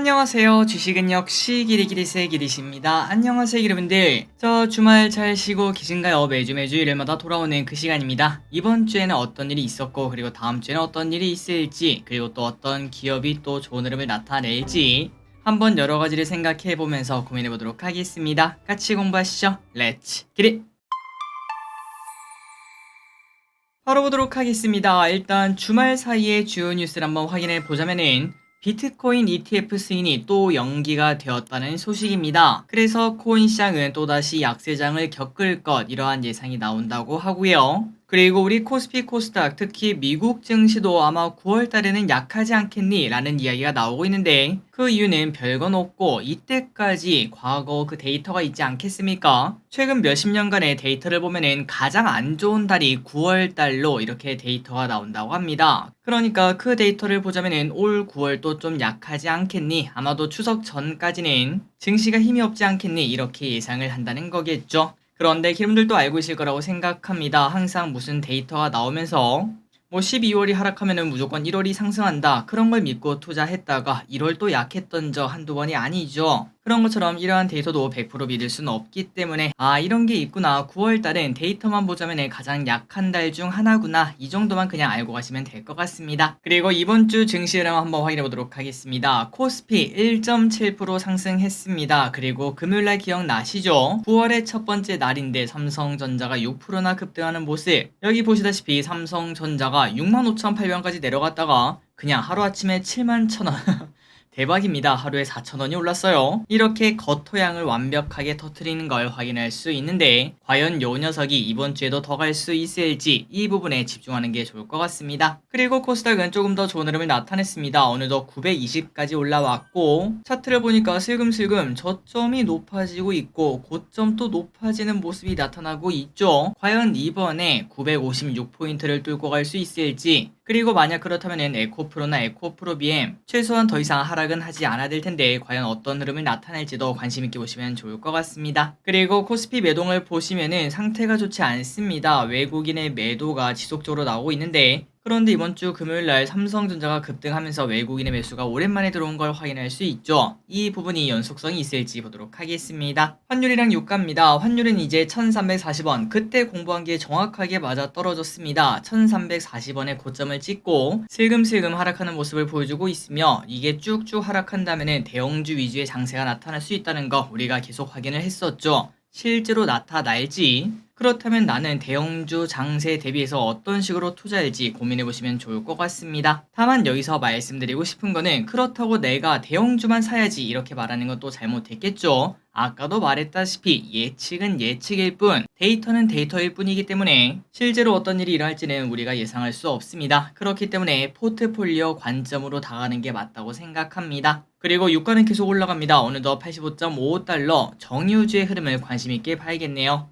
안녕하세요. 주식은 역시 기리기리세 기리시입니다. 안녕하세요 여러분들. 저 주말 잘 쉬고 계신가요? 매주 일요일마다 돌아오는 그 시간입니다. 이번 주에는 어떤 일이 있었고, 그리고 다음 주에는 어떤 일이 있을지, 그리고 또 어떤 기업이 또 좋은 흐름을 나타낼지 한번 여러 가지를 생각해 보면서 고민해 보도록 하겠습니다. 같이 공부하시죠. 렛츠 기릿! 바로 보도록 하겠습니다. 일단 주말 사이의 주요 뉴스를 한번 확인해 보자면은 비트코인 ETF 승인이 또 연기가 되었다는 소식입니다. 그래서 코인 시장은 또다시 약세장을 겪을 것, 이러한 예상이 나온다고 하고요. 그리고 우리 코스피 코스닥, 특히 미국 증시도 아마 9월 달에는 약하지 않겠니? 라는 이야기가 나오고 있는데, 그 이유는 별건 없고 이때까지 과거 그 데이터가 있지 않겠습니까? 최근 몇십 년간의 데이터를 보면은 가장 안 좋은 달이 9월 달로 이렇게 데이터가 나온다고 합니다. 그러니까 그 데이터를 보자면은 올 9월도 좀 약하지 않겠니? 아마도 추석 전까지는 증시가 힘이 없지 않겠니? 이렇게 예상을 한다는 거겠죠. 그런데 여러분들도 알고 있을 거라고 생각합니다. 항상 무슨 데이터가 나오면서 12월이 하락하면은 무조건 1월이 상승한다, 그런 걸 믿고 투자했다가 1월 또 약했던 적 한두 번이 아니죠. 그런 것처럼 이러한 데이터도 100% 믿을 수는 없기 때문에, 이런 게 있구나, 9월 달은 데이터만 보자면 가장 약한 달 중 하나구나, 이 정도만 그냥 알고 가시면 될 것 같습니다. 그리고 이번 주 증시 흐름 한번 확인해 보도록 하겠습니다. 코스피 1.7% 상승했습니다. 그리고 금요일날 기억나시죠? 9월의 첫 번째 날인데 삼성전자가 6%나 급등하는 모습. 여기 보시다시피 삼성전자가 65,800원까지 내려갔다가 그냥 하루아침에 71,000원 대박입니다. 하루에 4,000원이 올랐어요. 이렇게 겉토양을 완벽하게 터트리는 걸 확인할 수 있는데, 과연 요 녀석이 이번 주에도 더 갈 수 있을지 이 부분에 집중하는 게 좋을 것 같습니다. 그리고 코스닥은 조금 더 좋은 흐름을 나타냈습니다. 어느덧 920까지 올라왔고, 차트를 보니까 슬금슬금 저점이 높아지고 있고 고점도 높아지는 모습이 나타나고 있죠. 과연 이번에 956포인트를 뚫고 갈 수 있을지, 그리고 만약 그렇다면 에코프로나 에코프로 BM 최소한 더 이상 하락은 하지 않아야 될 텐데, 과연 어떤 흐름을 나타낼지도 관심 있게 보시면 좋을 것 같습니다. 그리고 코스피 매동을 보시면은 상태가 좋지 않습니다. 외국인의 매도가 지속적으로 나오고 있는데, 그런데 이번 주 금요일날 삼성전자가 급등하면서 외국인의 매수가 오랜만에 들어온 걸 확인할 수 있죠. 이 부분이 연속성이 있을지 보도록 하겠습니다. 환율이랑 유가입니다. 환율은 이제 1340원, 그때 공부한 게 정확하게 맞아 떨어졌습니다. 1340원의 고점을 찍고 슬금슬금 하락하는 모습을 보여주고 있으며, 이게 쭉쭉 하락한다면 대형주 위주의 장세가 나타날 수 있다는 거 우리가 계속 확인을 했었죠. 실제로 나타날지, 그렇다면 나는 대형주 장세 대비해서 어떤 식으로 투자할지 고민해보시면 좋을 것 같습니다. 다만 여기서 말씀드리고 싶은 거는, 그렇다고 내가 대형주만 사야지 이렇게 말하는 건 또 잘못했겠죠. 아까도 말했다시피 예측은 예측일 뿐 데이터는 데이터일 뿐이기 때문에 실제로 어떤 일이 일어날지는 우리가 예상할 수 없습니다. 그렇기 때문에 포트폴리오 관점으로 다가가는 게 맞다고 생각합니다. 그리고 유가는 계속 올라갑니다. 어느덧 85.55달러, 정유주의 흐름을 관심 있게 봐야겠네요.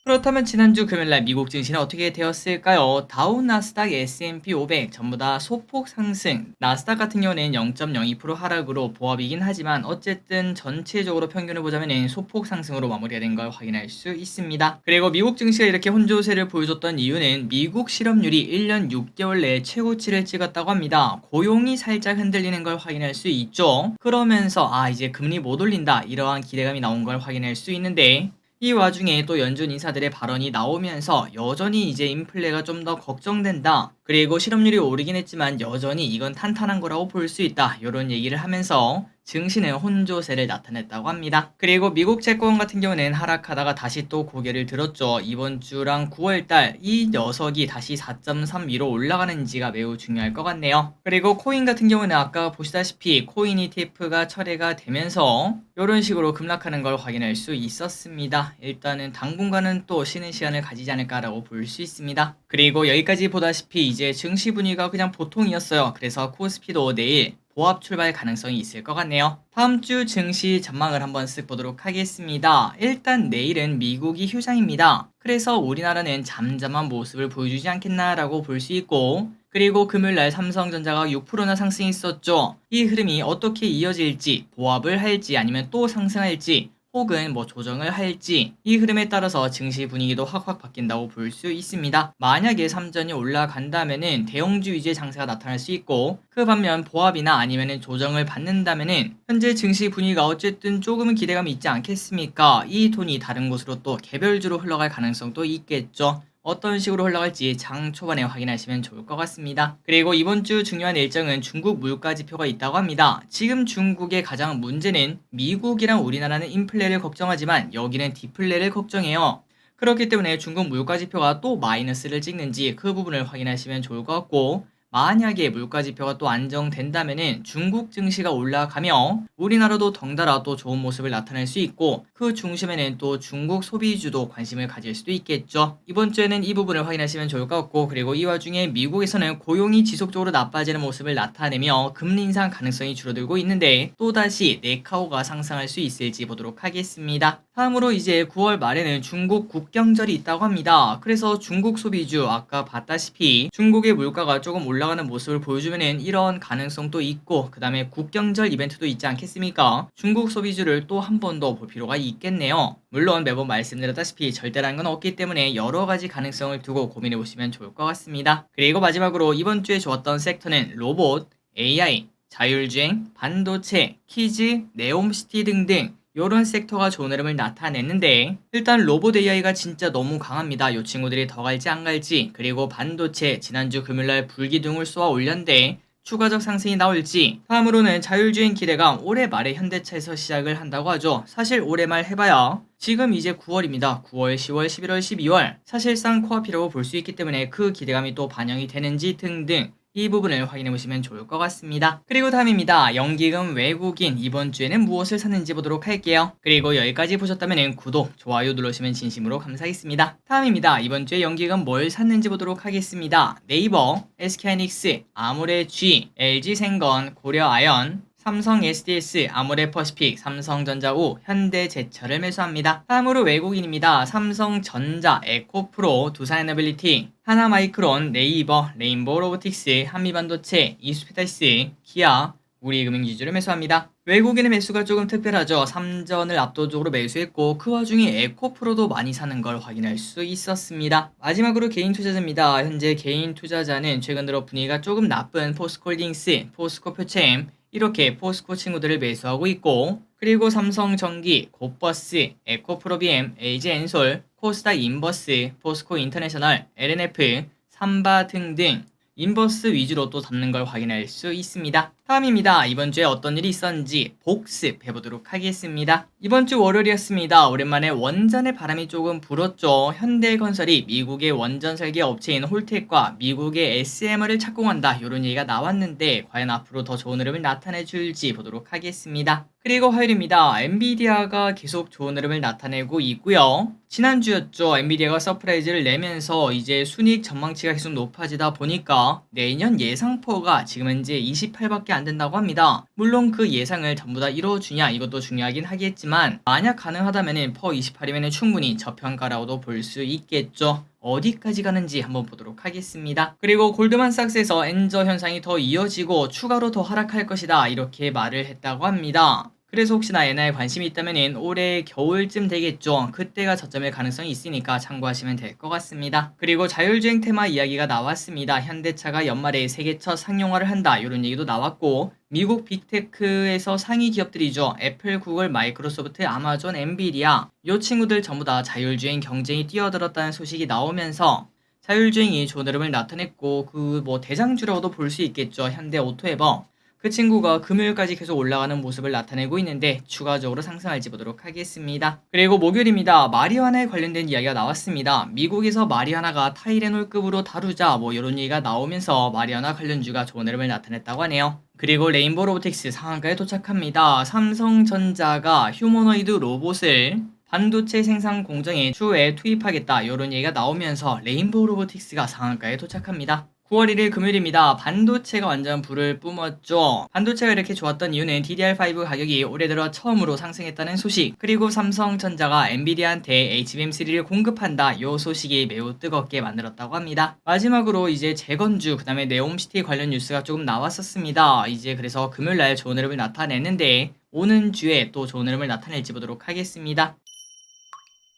그렇다면 지난주 금요일날 미국 증시는 어떻게 되었을까요? 다우, 나스닥, S&P 500 전부 다 소폭 상승. 나스닥 같은 경우는 0.02% 하락으로 보합이긴 하지만 어쨌든 전체적으로 평균을 보자면 소폭 상승으로 마무리가 된 걸 확인할 수 있습니다. 그리고 미국 증시가 이렇게 혼조세를 보여줬던 이유는 미국 실업률이 1년 6개월 내에 최고치를 찍었다고 합니다. 고용이 살짝 흔들리는 걸 확인할 수 있죠. 그러면서 이제 금리 못 올린다, 이러한 기대감이 나온 걸 확인할 수 있는데, 이 와중에 또 연준 인사들의 발언이 나오면서 여전히 이제 인플레가 좀 더 걱정된다, 그리고 실업률이 오르긴 했지만 여전히 이건 탄탄한 거라고 볼 수 있다, 이런 얘기를 하면서 증시는 혼조세를 나타냈다고 합니다. 그리고 미국 채권 같은 경우는 하락하다가 다시 또 고개를 들었죠. 이번 주랑 9월달 이 녀석이 다시 4.3 위로 올라가는지가 매우 중요할 것 같네요. 그리고 코인 같은 경우는 아까 보시다시피 코인 ETF가 철회가 되면서 이런 식으로 급락하는 걸 확인할 수 있었습니다. 일단은 당분간은 또 쉬는 시간을 가지지 않을까라고 볼 수 있습니다. 그리고 여기까지 보다시피 이제 증시 분위기가 그냥 보통이었어요. 그래서 코스피도 내일 보합 출발 가능성이 있을 것 같네요. 다음 주 증시 전망을 한번 쓱 보도록 하겠습니다. 일단 내일은 미국이 휴장입니다. 그래서 우리나라는 잠잠한 모습을 보여주지 않겠나라고 볼 수 있고, 그리고 금요일날 삼성전자가 6%나 상승했었죠. 이 흐름이 어떻게 이어질지, 보합을 할지 아니면 또 상승할지, 혹은 뭐 조정을 할지 이 흐름에 따라서 증시 분위기도 확확 바뀐다고 볼 수 있습니다. 만약에 삼전이 올라간다면은 대형주 위주의 장세가 나타날 수 있고 그 반면 보합이나 아니면은 조정을 받는다면은 현재 증시 분위기가 어쨌든 조금은 기대감이 있지 않겠습니까? 이 돈이 다른 곳으로 또 개별주로 흘러갈 가능성도 있겠죠. 어떤 식으로 흘러갈지 장 초반에 확인하시면 좋을 것 같습니다. 그리고 이번 주 중요한 일정은 중국 물가 지표가 있다고 합니다. 지금 중국의 가장 문제는 미국이랑 우리나라는 인플레를 걱정하지만 여기는 디플레를 걱정해요. 그렇기 때문에 중국 물가 지표가 또 마이너스를 찍는지 그 부분을 확인하시면 좋을 것 같고 만약에 물가 지표가 또 안정된다면은 중국 증시가 올라가며 우리나라도 덩달아 또 좋은 모습을 나타낼 수 있고 그 중심에는 또 중국 소비주도 관심을 가질 수도 있겠죠. 이번 주에는 이 부분을 확인하시면 좋을 것 같고 그리고 이 와중에 미국에서는 고용이 지속적으로 나빠지는 모습을 나타내며 금리 인상 가능성이 줄어들고 있는데 또다시 네카오가 상승할 수 있을지 보도록 하겠습니다. 다음으로 이제 9월 말에는 중국 국경절이 있다고 합니다. 그래서 중국 소비주 아까 봤다시피 중국의 물가가 조금 올라가는 모습을 보여주면은 이런 가능성도 있고 그 다음에 국경절 이벤트도 있지 않겠습니까? 중국 소비주를 또 한 번 더 볼 필요가 있겠네요. 물론 매번 말씀드렸다시피 절대라는 건 없기 때문에 여러 가지 가능성을 두고 고민해 보시면 좋을 것 같습니다. 그리고 마지막으로 이번 주에 좋았던 섹터는 로봇, AI, 자율주행, 반도체, 키즈, 네옴시티 등등 요런 섹터가 좋은 흐름을 나타냈는데 일단 로봇 AI가 진짜 너무 강합니다. 요 친구들이 더 갈지 안 갈지 그리고 반도체 지난주 금요일날 불기둥을 쏘아 올렸는데 추가적 상승이 나올지 다음으로는 자율주행 기대감 올해 말에 현대차에서 시작을 한다고 하죠. 사실 올해 말 해봐야 지금 이제 9월입니다. 9월, 10월, 11월, 12월 사실상 코앞이라고 볼 수 있기 때문에 그 기대감이 또 반영이 되는지 등등 이 부분을 확인해 보시면 좋을 것 같습니다. 그리고 다음입니다. 연기금 외국인 이번 주에는 무엇을 샀는지 보도록 할게요. 그리고 여기까지 보셨다면 구독, 좋아요 눌러주시면 진심으로 감사하겠습니다. 다음입니다. 이번 주에 연기금 뭘 샀는지 보도록 하겠습니다. 네이버, SK하이닉스, 아모레G, LG생건, 고려아연, 삼성 SDS, 아모레퍼시픽, 삼성전자우, 현대제철을 매수합니다. 다음으로 외국인입니다. 삼성전자, 에코프로, 두산에너빌리티, 하나마이크론, 네이버, 레인보우로보틱스, 한미반도체, 이스피타스, 기아, 우리금융지주를 매수합니다. 외국인의 매수가 조금 특별하죠. 3전을 압도적으로 매수했고 그 와중에 에코프로도 많이 사는 걸 확인할 수 있었습니다. 마지막으로 개인 투자자입니다. 현재 개인 투자자는 최근 들어 분위기가 조금 나쁜 포스코홀딩스, 포스코표챔 이렇게 포스코 친구들을 매수하고 있고 그리고 삼성전기, 곧버스, 에코프로비엠, LG엔솔, 코스닥 인버스, 포스코 인터내셔널, LNF, 삼바 등등 인버스 위주로 또 잡는 걸 확인할 수 있습니다. 다음입니다. 이번 주에 어떤 일이 있었는지 복습해보도록 하겠습니다. 이번 주 월요일이었습니다. 오랜만에 원전의 바람이 조금 불었죠. 현대건설이 미국의 원전 설계 업체인 홀텍과 미국의 SMR을 착공한다 이런 얘기가 나왔는데 과연 앞으로 더 좋은 흐름을 나타내줄지 보도록 하겠습니다. 그리고 화요일입니다. 엔비디아가 계속 좋은 흐름을 나타내고 있고요. 지난주였죠. 엔비디아가 서프라이즈를 내면서 이제 순이익 전망치가 계속 높아지다 보니까 내년 예상퍼가 지금 현재 28밖에 안 된다고 합니다. 물론 그 예상을 전부 다 이뤄주냐 이것도 중요하긴 하겠지만 만약 가능하다면 퍼 28이면 충분히 저평가라고도 볼 수 있겠죠. 어디까지 가는지 한번 보도록 하겠습니다. 그리고 골드만삭스에서 엔저 현상이 더 이어지고 추가로 더 하락할 것이다 이렇게 말을 했다고 합니다. 그래서 혹시나 엔화에 관심이 있다면 올해 겨울쯤 되겠죠. 그때가 저점일 가능성이 있으니까 참고하시면 될 것 같습니다. 그리고 자율주행 테마 이야기가 나왔습니다. 현대차가 연말에 세계 첫 상용화를 한다 이런 얘기도 나왔고 미국 빅테크에서 상위 기업들이죠. 애플, 구글, 마이크로소프트, 아마존, 엔비디아 이 친구들 전부 다 자율주행 경쟁이 뛰어들었다는 소식이 나오면서 자율주행이 좋은 흐름을 나타냈고 그 뭐 대장주라고도 볼 수 있겠죠. 현대오토에버 그 친구가 금요일까지 계속 올라가는 모습을 나타내고 있는데 추가적으로 상승할지 보도록 하겠습니다. 그리고 목요일입니다. 마리화나에 관련된 이야기가 나왔습니다. 미국에서 마리화나가 타이레놀급으로 다루자 뭐 이런 얘기가 나오면서 마리화나 관련주가 좋은 흐름을 나타냈다고 하네요. 그리고 레인보우 로보틱스 상한가에 도착합니다. 삼성전자가 휴머노이드 로봇을 반도체 생산 공정에 추후에 투입하겠다 이런 얘기가 나오면서 레인보우 로보틱스가 상한가에 도착합니다. 9월 1일 금요일입니다. 반도체가 완전 불을 뿜었죠. 반도체가 이렇게 좋았던 이유는 DDR5 가격이 올해 들어 처음으로 상승했다는 소식 그리고 삼성전자가 엔비디아한테 HBM3를 공급한다 이 소식이 매우 뜨겁게 만들었다고 합니다. 마지막으로 이제 재건주 그 다음에 네옴시티 관련 뉴스가 조금 나왔었습니다. 이제 그래서 금요일날 좋은 흐름을 나타냈는데 오는 주에 또 좋은 흐름을 나타낼지 보도록 하겠습니다.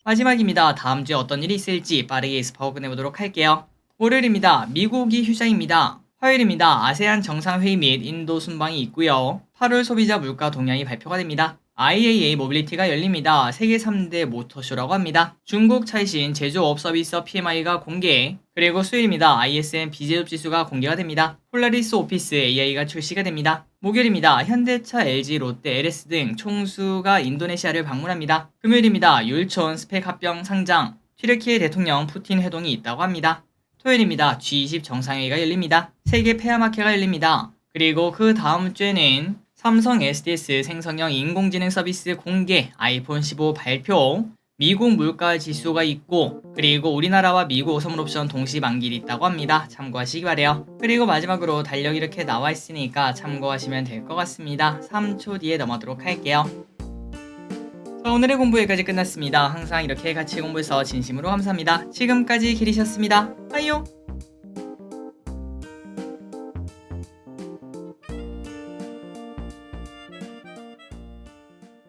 마지막입니다. 다음 주에 어떤 일이 있을지 빠르게 예습하고 끝내보도록 할게요. 월요일입니다. 미국이 휴장입니다. 화요일입니다. 아세안 정상회의 및 인도 순방이 있고요. 8월 소비자 물가 동향이 발표가 됩니다. IAA 모빌리티가 열립니다. 세계 3대 모터쇼라고 합니다. 중국 차이신 제조업 서비스 PMI가 공개, 그리고 수요일입니다. ISM 비제조업 지수가 공개가 됩니다. 폴라리스 오피스 AI가 출시가 됩니다. 목요일입니다. 현대차, LG, 롯데, LS 등 총수가 인도네시아를 방문합니다. 금요일입니다. 율촌 스펙 합병 상장, 튀르키예 대통령 푸틴 회동이 있다고 합니다. 토요일입니다. G20 정상회의가 열립니다. 세계 폐아마케가 열립니다. 그리고 그 다음 주에는 삼성 SDS 생성형 인공지능 서비스 공개, 아이폰 15 발표, 미국 물가 지수가 있고, 그리고 우리나라와 미국 선물옵션 동시 만기일이 있다고 합니다. 참고하시기 바래요. 그리고 마지막으로 달력이 이렇게 나와 있으니까 참고하시면 될 것 같습니다. 3초 뒤에 넘어가도록 할게요. 자, 오늘의 공부 여기까지 끝났습니다. 항상 이렇게 같이 공부해서 진심으로 감사합니다. 지금까지 길이셨습니다. 빠이요.